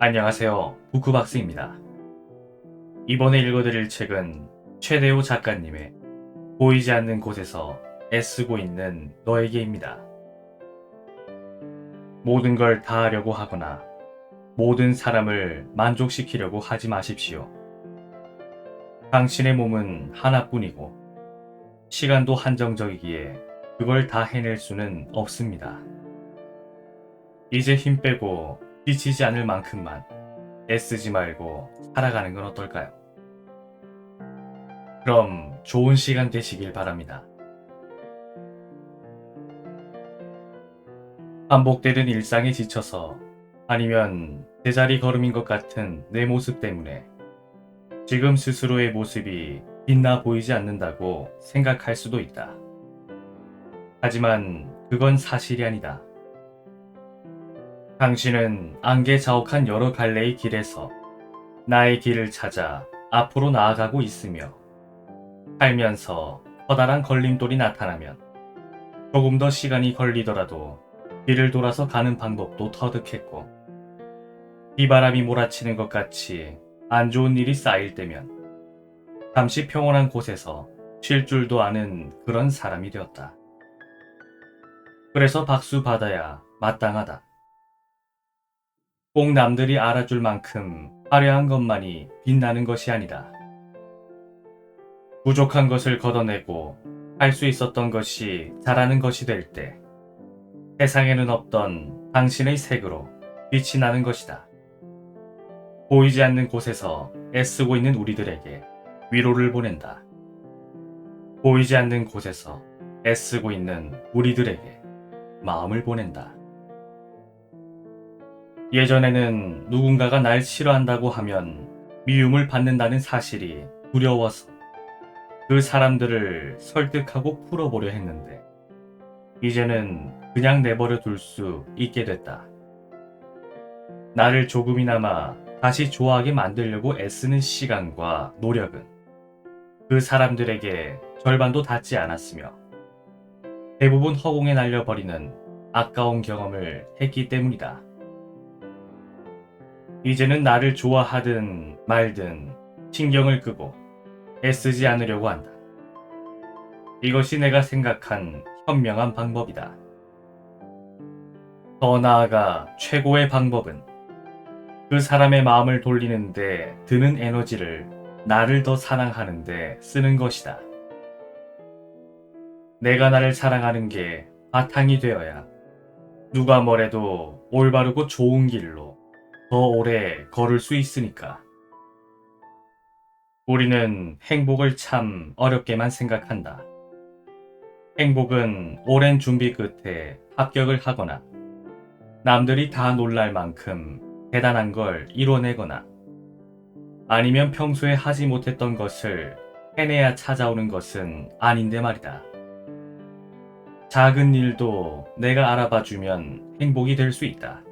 안녕하세요. 부크박스입니다. 이번에 읽어드릴 책은 최대호 작가님의 보이지 않는 곳에서 애쓰고 있는 너에게입니다. 모든 걸 다 하려고 하거나 모든 사람을 만족시키려고 하지 마십시오. 당신의 몸은 하나뿐이고 시간도 한정적이기에 그걸 다 해낼 수는 없습니다. 이제 힘 빼고 지치지 않을 만큼만 애쓰지 말고 살아가는 건 어떨까요? 그럼 좋은 시간 되시길 바랍니다. 반복되는 일상에 지쳐서 아니면 제자리 걸음인 것 같은 내 모습 때문에 지금 스스로의 모습이 빛나 보이지 않는다고 생각할 수도 있다. 하지만 그건 사실이 아니다. 당신은 안개자욱한 여러 갈래의 길에서 나의 길을 찾아 앞으로 나아가고 있으며 살면서 커다란 걸림돌이 나타나면 조금 더 시간이 걸리더라도 길을 돌아서 가는 방법도 터득했고 비바람이 몰아치는 것 같이 안 좋은 일이 쌓일 때면 잠시 평온한 곳에서 쉴 줄도 아는 그런 사람이 되었다. 그래서 박수 받아야 마땅하다. 꼭 남들이 알아줄 만큼 화려한 것만이 빛나는 것이 아니다. 부족한 것을 걷어내고 할 수 있었던 것이 잘하는 것이 될 때 세상에는 없던 당신의 색으로 빛이 나는 것이다. 보이지 않는 곳에서 애쓰고 있는 우리들에게 위로를 보낸다. 보이지 않는 곳에서 애쓰고 있는 우리들에게 마음을 보낸다. 예전에는 누군가가 날 싫어한다고 하면 미움을 받는다는 사실이 두려워서 그 사람들을 설득하고 풀어보려 했는데 이제는 그냥 내버려 둘 수 있게 됐다. 나를 조금이나마 다시 좋아하게 만들려고 애쓰는 시간과 노력은 그 사람들에게 절반도 닿지 않았으며 대부분 허공에 날려버리는 아까운 경험을 했기 때문이다. 이제는 나를 좋아하든 말든 신경을 끄고 애쓰지 않으려고 한다. 이것이 내가 생각한 현명한 방법이다. 더 나아가 최고의 방법은 그 사람의 마음을 돌리는데 드는 에너지를 나를 더 사랑하는데 쓰는 것이다. 내가 나를 사랑하는 게 바탕이 되어야 누가 뭐래도 올바르고 좋은 길로 더 오래 걸을 수 있으니까. 우리는 행복을 참 어렵게만 생각한다. 행복은 오랜 준비 끝에 합격을 하거나 남들이 다 놀랄 만큼 대단한 걸 이뤄내거나 아니면 평소에 하지 못했던 것을 해내야 찾아오는 것은 아닌데 말이다. 작은 일도 내가 알아봐주면 행복이 될 수 있다.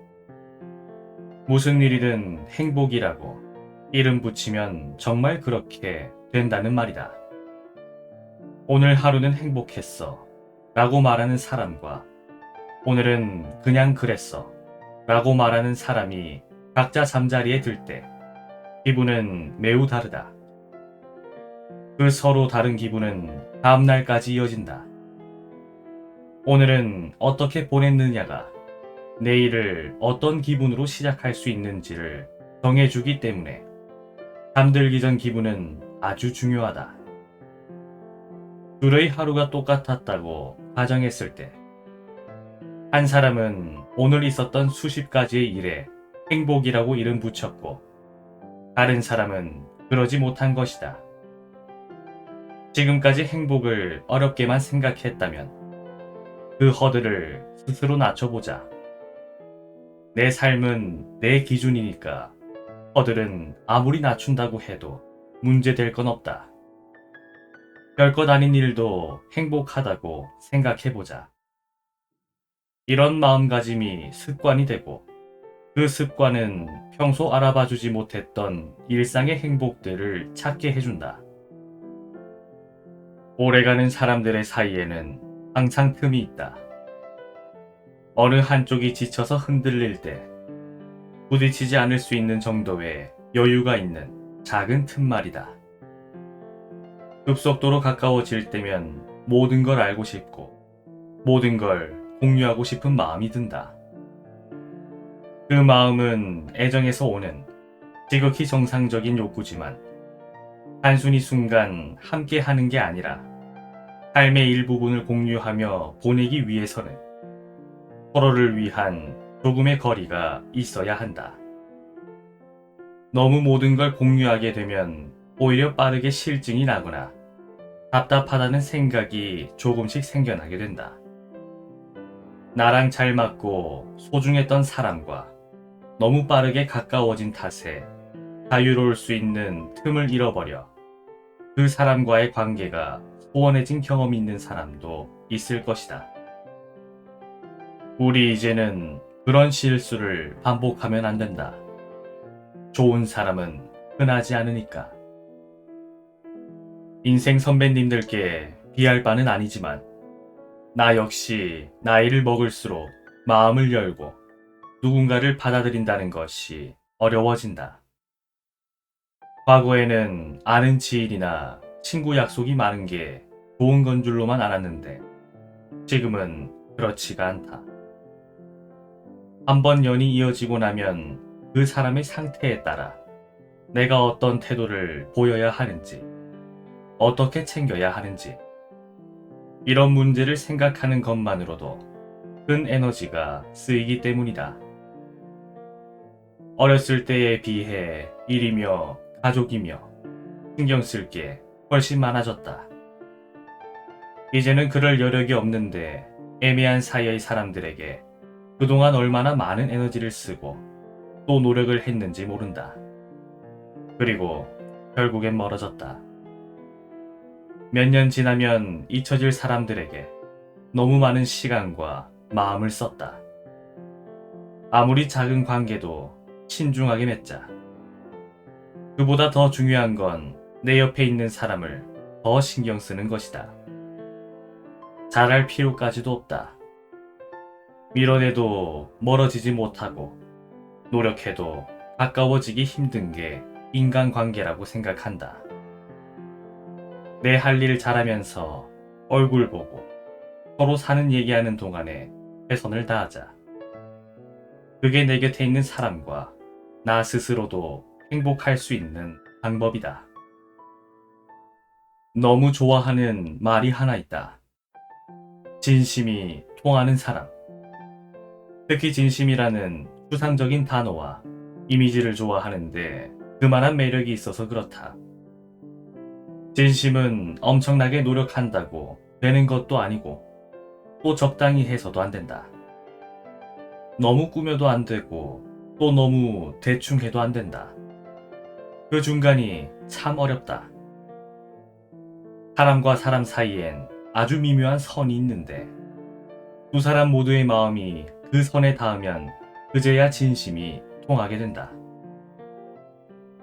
무슨 일이든 행복이라고 이름 붙이면 정말 그렇게 된다는 말이다. 오늘 하루는 행복했어 라고 말하는 사람과 오늘은 그냥 그랬어 라고 말하는 사람이 각자 잠자리에 들 때 기분은 매우 다르다. 그 서로 다른 기분은 다음날까지 이어진다. 오늘은 어떻게 보냈느냐가 내일을 어떤 기분으로 시작할 수 있는지를 정해주기 때문에 잠들기 전 기분은 아주 중요하다. 둘의 하루가 똑같았다고 가정했을 때 한 사람은 오늘 있었던 수십 가지의 일에 행복이라고 이름 붙였고 다른 사람은 그러지 못한 것이다. 지금까지 행복을 어렵게만 생각했다면 그 허들을 스스로 낮춰보자. 내 삶은 내 기준이니까 허들은 아무리 낮춘다고 해도 문제될 건 없다. 별것 아닌 일도 행복하다고 생각해보자. 이런 마음가짐이 습관이 되고 그 습관은 평소 알아봐주지 못했던 일상의 행복들을 찾게 해준다. 오래가는 사람들의 사이에는 항상 틈이 있다. 어느 한쪽이 지쳐서 흔들릴 때 부딪히지 않을 수 있는 정도의 여유가 있는 작은 틈말이다. 급속도로 가까워질 때면 모든 걸 알고 싶고 모든 걸 공유하고 싶은 마음이 든다. 그 마음은 애정에서 오는 지극히 정상적인 욕구지만 단순히 순간 함께 하는 게 아니라 삶의 일부분을 공유하며 보내기 위해서는 서로를 위한 조금의 거리가 있어야 한다. 너무 모든 걸 공유하게 되면 오히려 빠르게 실증이 나거나 답답하다는 생각이 조금씩 생겨나게 된다. 나랑 잘 맞고 소중했던 사람과 너무 빠르게 가까워진 탓에 자유로울 수 있는 틈을 잃어버려 그 사람과의 관계가 소원해진 경험이 있는 사람도 있을 것이다. 우리 이제는 그런 실수를 반복하면 안 된다. 좋은 사람은 흔하지 않으니까. 인생 선배님들께 비할 바는 아니지만 나 역시 나이를 먹을수록 마음을 열고 누군가를 받아들인다는 것이 어려워진다. 과거에는 아는 지인이나 친구 약속이 많은 게 좋은 건 줄로만 알았는데 지금은 그렇지가 않다. 한번 연이 이어지고 나면 그 사람의 상태에 따라 내가 어떤 태도를 보여야 하는지, 어떻게 챙겨야 하는지, 이런 문제를 생각하는 것만으로도 큰 에너지가 쓰이기 때문이다. 어렸을 때에 비해 일이며 가족이며 신경 쓸 게 훨씬 많아졌다. 이제는 그럴 여력이 없는데 애매한 사이의 사람들에게 그동안 얼마나 많은 에너지를 쓰고 또 노력을 했는지 모른다. 그리고 결국엔 멀어졌다. 몇 년 지나면 잊혀질 사람들에게 너무 많은 시간과 마음을 썼다. 아무리 작은 관계도 신중하게 맺자. 그보다 더 중요한 건 내 옆에 있는 사람을 더 신경 쓰는 것이다. 잘할 필요까지도 없다. 밀어내도 멀어지지 못하고 노력해도 가까워지기 힘든 게 인간관계라고 생각한다. 내 할 일 잘하면서 얼굴 보고 서로 사는 얘기하는 동안에 최선을 다하자. 그게 내 곁에 있는 사람과 나 스스로도 행복할 수 있는 방법이다. 너무 좋아하는 말이 하나 있다. 진심이 통하는 사람. 특히 진심이라는 추상적인 단어와 이미지를 좋아하는데 그만한 매력이 있어서 그렇다. 진심은 엄청나게 노력한다고 되는 것도 아니고 또 적당히 해서도 안 된다. 너무 꾸며도 안 되고 또 너무 대충 해도 안 된다. 그 중간이 참 어렵다. 사람과 사람 사이엔 아주 미묘한 선이 있는데 두 사람 모두의 마음이 그 선에 닿으면 그제야 진심이 통하게 된다.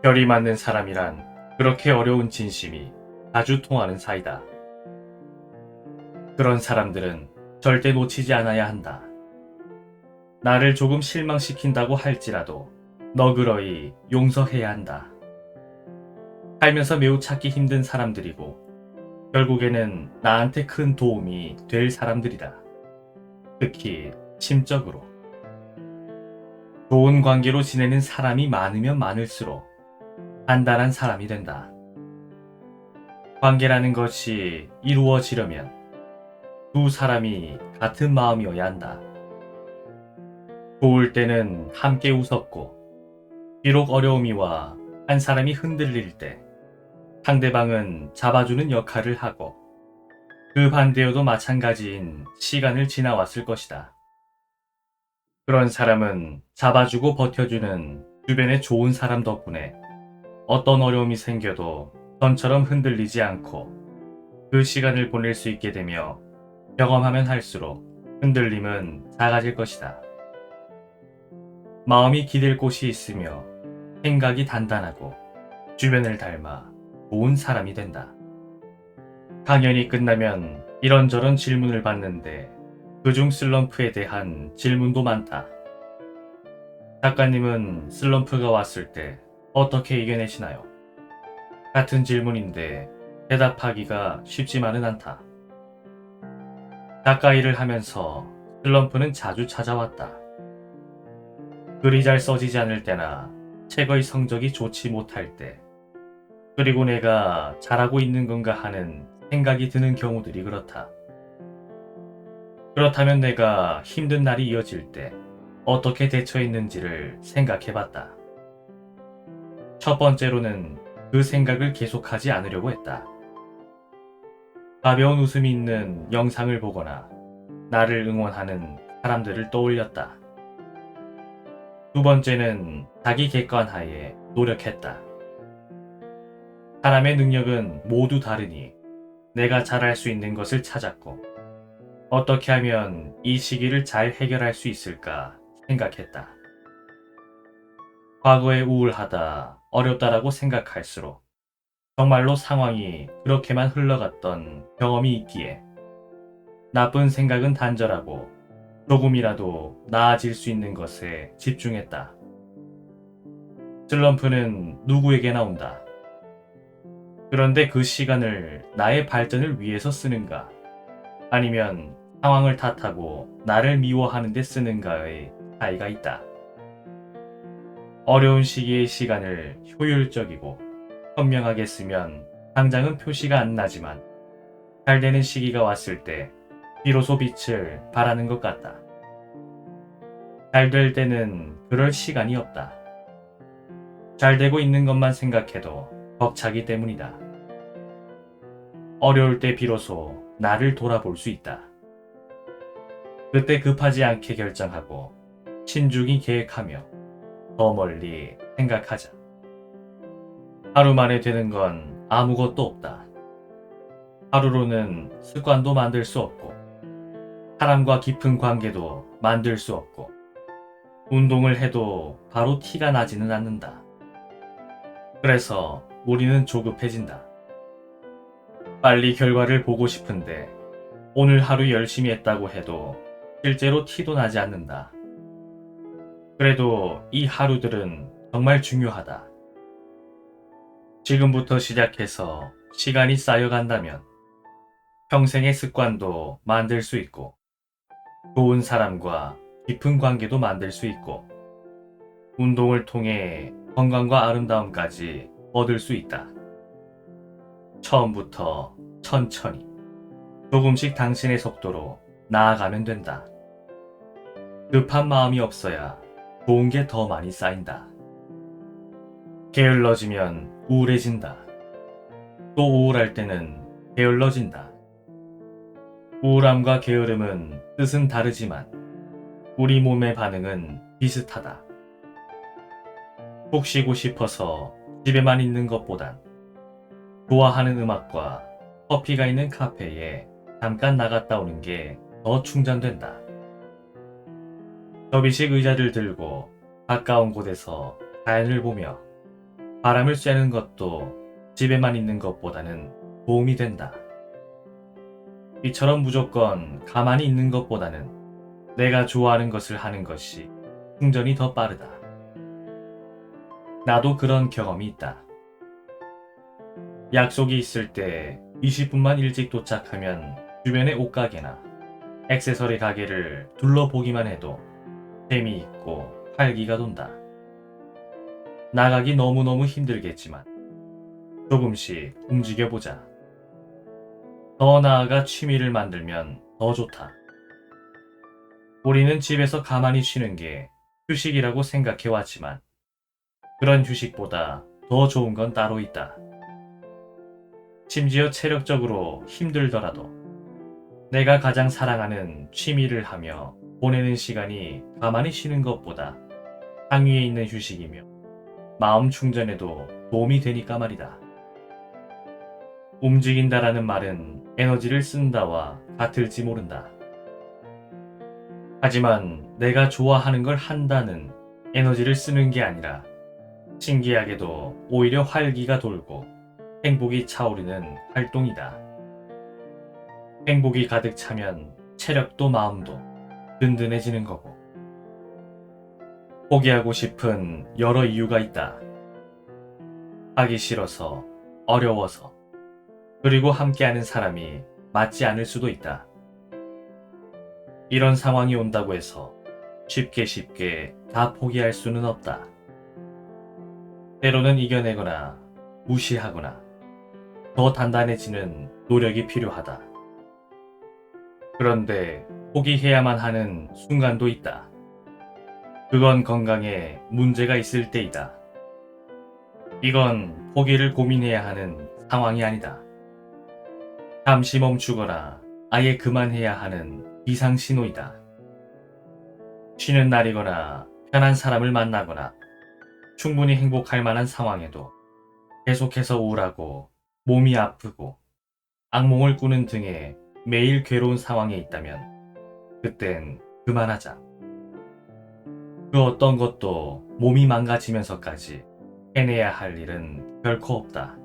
결이 맞는 사람이란 그렇게 어려운 진심이 자주 통하는 사이다. 그런 사람들은 절대 놓치지 않아야 한다. 나를 조금 실망시킨다고 할지라도 너그러이 용서해야 한다. 살면서 매우 찾기 힘든 사람들이고 결국에는 나한테 큰 도움이 될 사람들이다. 특히 심적으로. 좋은 관계로 지내는 사람이 많으면 많을수록 단단한 사람이 된다. 관계라는 것이 이루어지려면 두 사람이 같은 마음이어야 한다. 좋을 때는 함께 웃었고 비록 어려움이 와 한 사람이 흔들릴 때 상대방은 잡아주는 역할을 하고 그 반대여도 마찬가지인 시간을 지나왔을 것이다. 그런 사람은 잡아주고 버텨주는 주변의 좋은 사람 덕분에 어떤 어려움이 생겨도 전처럼 흔들리지 않고 그 시간을 보낼 수 있게 되며 경험하면 할수록 흔들림은 작아질 것이다. 마음이 기댈 곳이 있으며 생각이 단단하고 주변을 닮아 좋은 사람이 된다. 강연이 끝나면 이런저런 질문을 받는데 그중 슬럼프에 대한 질문도 많다. 작가님은 슬럼프가 왔을 때 어떻게 이겨내시나요? 같은 질문인데 대답하기가 쉽지만은 않다. 작가 일을 하면서 슬럼프는 자주 찾아왔다. 글이 잘 써지지 않을 때나 책의 성적이 좋지 못할 때, 그리고 내가 잘하고 있는 건가 하는 생각이 드는 경우들이 그렇다. 그렇다면 내가 힘든 날이 이어질 때 어떻게 대처했는지를 생각해봤다. 첫 번째로는 그 생각을 계속하지 않으려고 했다. 가벼운 웃음이 있는 영상을 보거나 나를 응원하는 사람들을 떠올렸다. 두 번째는 자기 객관하에 노력했다. 사람의 능력은 모두 다르니 내가 잘할 수 있는 것을 찾았고, 어떻게 하면 이 시기를 잘 해결할 수 있을까 생각했다. 과거에 우울하다, 어렵다라고 생각할수록 정말로 상황이 그렇게만 흘러갔던 경험이 있기에 나쁜 생각은 단절하고 조금이라도 나아질 수 있는 것에 집중했다. 슬럼프는 누구에게나 온다. 그런데 그 시간을 나의 발전을 위해서 쓰는가, 아니면 상황을 탓하고 나를 미워하는 데 쓰는가의 차이가 있다. 어려운 시기의 시간을 효율적이고 현명하게 쓰면 당장은 표시가 안 나지만 잘 되는 시기가 왔을 때 비로소 빛을 발하는 것 같다. 잘 될 때는 그럴 시간이 없다. 잘 되고 있는 것만 생각해도 벅차기 때문이다. 어려울 때 비로소 나를 돌아볼 수 있다. 그때 급하지 않게 결정하고 신중히 계획하며 더 멀리 생각하자. 하루 만에 되는 건 아무것도 없다. 하루로는 습관도 만들 수 없고, 사람과 깊은 관계도 만들 수 없고, 운동을 해도 바로 티가 나지는 않는다. 그래서 우리는 조급해진다. 빨리 결과를 보고 싶은데 오늘 하루 열심히 했다고 해도 실제로 티도 나지 않는다. 그래도 이 하루들은 정말 중요하다. 지금부터 시작해서 시간이 쌓여간다면 평생의 습관도 만들 수 있고, 좋은 사람과 깊은 관계도 만들 수 있고, 운동을 통해 건강과 아름다움까지 얻을 수 있다. 처음부터 천천히 조금씩 당신의 속도로 나아가면 된다. 급한 마음이 없어야 좋은 게 더 많이 쌓인다. 게을러지면 우울해진다. 또 우울할 때는 게을러진다. 우울함과 게으름은 뜻은 다르지만 우리 몸의 반응은 비슷하다. 푹 쉬고 싶어서 집에만 있는 것보단 좋아하는 음악과 커피가 있는 카페에 잠깐 나갔다 오는 게 더 충전된다. 접이식 의자를 들고 가까운 곳에서 자연을 보며 바람을 쐬는 것도 집에만 있는 것보다는 도움이 된다. 이처럼 무조건 가만히 있는 것보다는 내가 좋아하는 것을 하는 것이 충전이 더 빠르다. 나도 그런 경험이 있다. 약속이 있을 때 20분만 일찍 도착하면 주변의 옷가게나 액세서리 가게를 둘러보기만 해도 재미있고 활기가 돈다. 나가기 너무너무 힘들겠지만 조금씩 움직여보자. 더 나아가 취미를 만들면 더 좋다. 우리는 집에서 가만히 쉬는 게 휴식이라고 생각해왔지만 그런 휴식보다 더 좋은 건 따로 있다. 심지어 체력적으로 힘들더라도 내가 가장 사랑하는 취미를 하며 보내는 시간이 가만히 쉬는 것보다 상위에 있는 휴식이며 마음 충전에도 도움이 되니까 말이다. 움직인다라는 말은 에너지를 쓴다와 같을지 모른다. 하지만 내가 좋아하는 걸 한다는 에너지를 쓰는 게 아니라 신기하게도 오히려 활기가 돌고 행복이 차오르는 활동이다. 행복이 가득 차면 체력도 마음도 든든해지는 거고, 포기하고 싶은 여러 이유가 있다. 하기 싫어서, 어려워서, 그리고 함께하는 사람이 맞지 않을 수도 있다. 이런 상황이 온다고 해서 쉽게 다 포기할 수는 없다. 때로는 이겨내거나 무시하거나 더 단단해지는 노력이 필요하다. 그런데 포기해야만 하는 순간도 있다. 그건 건강에 문제가 있을 때이다. 이건 포기를 고민해야 하는 상황이 아니다. 잠시 멈추거나 아예 그만해야 하는 비상신호이다. 쉬는 날이거나 편한 사람을 만나거나 충분히 행복할 만한 상황에도 계속해서 우울하고 몸이 아프고 악몽을 꾸는 등의 매일 괴로운 상황에 있다면 그땐 그만하자. 그 어떤 것도 몸이 망가지면서까지 해내야 할 일은 결코 없다.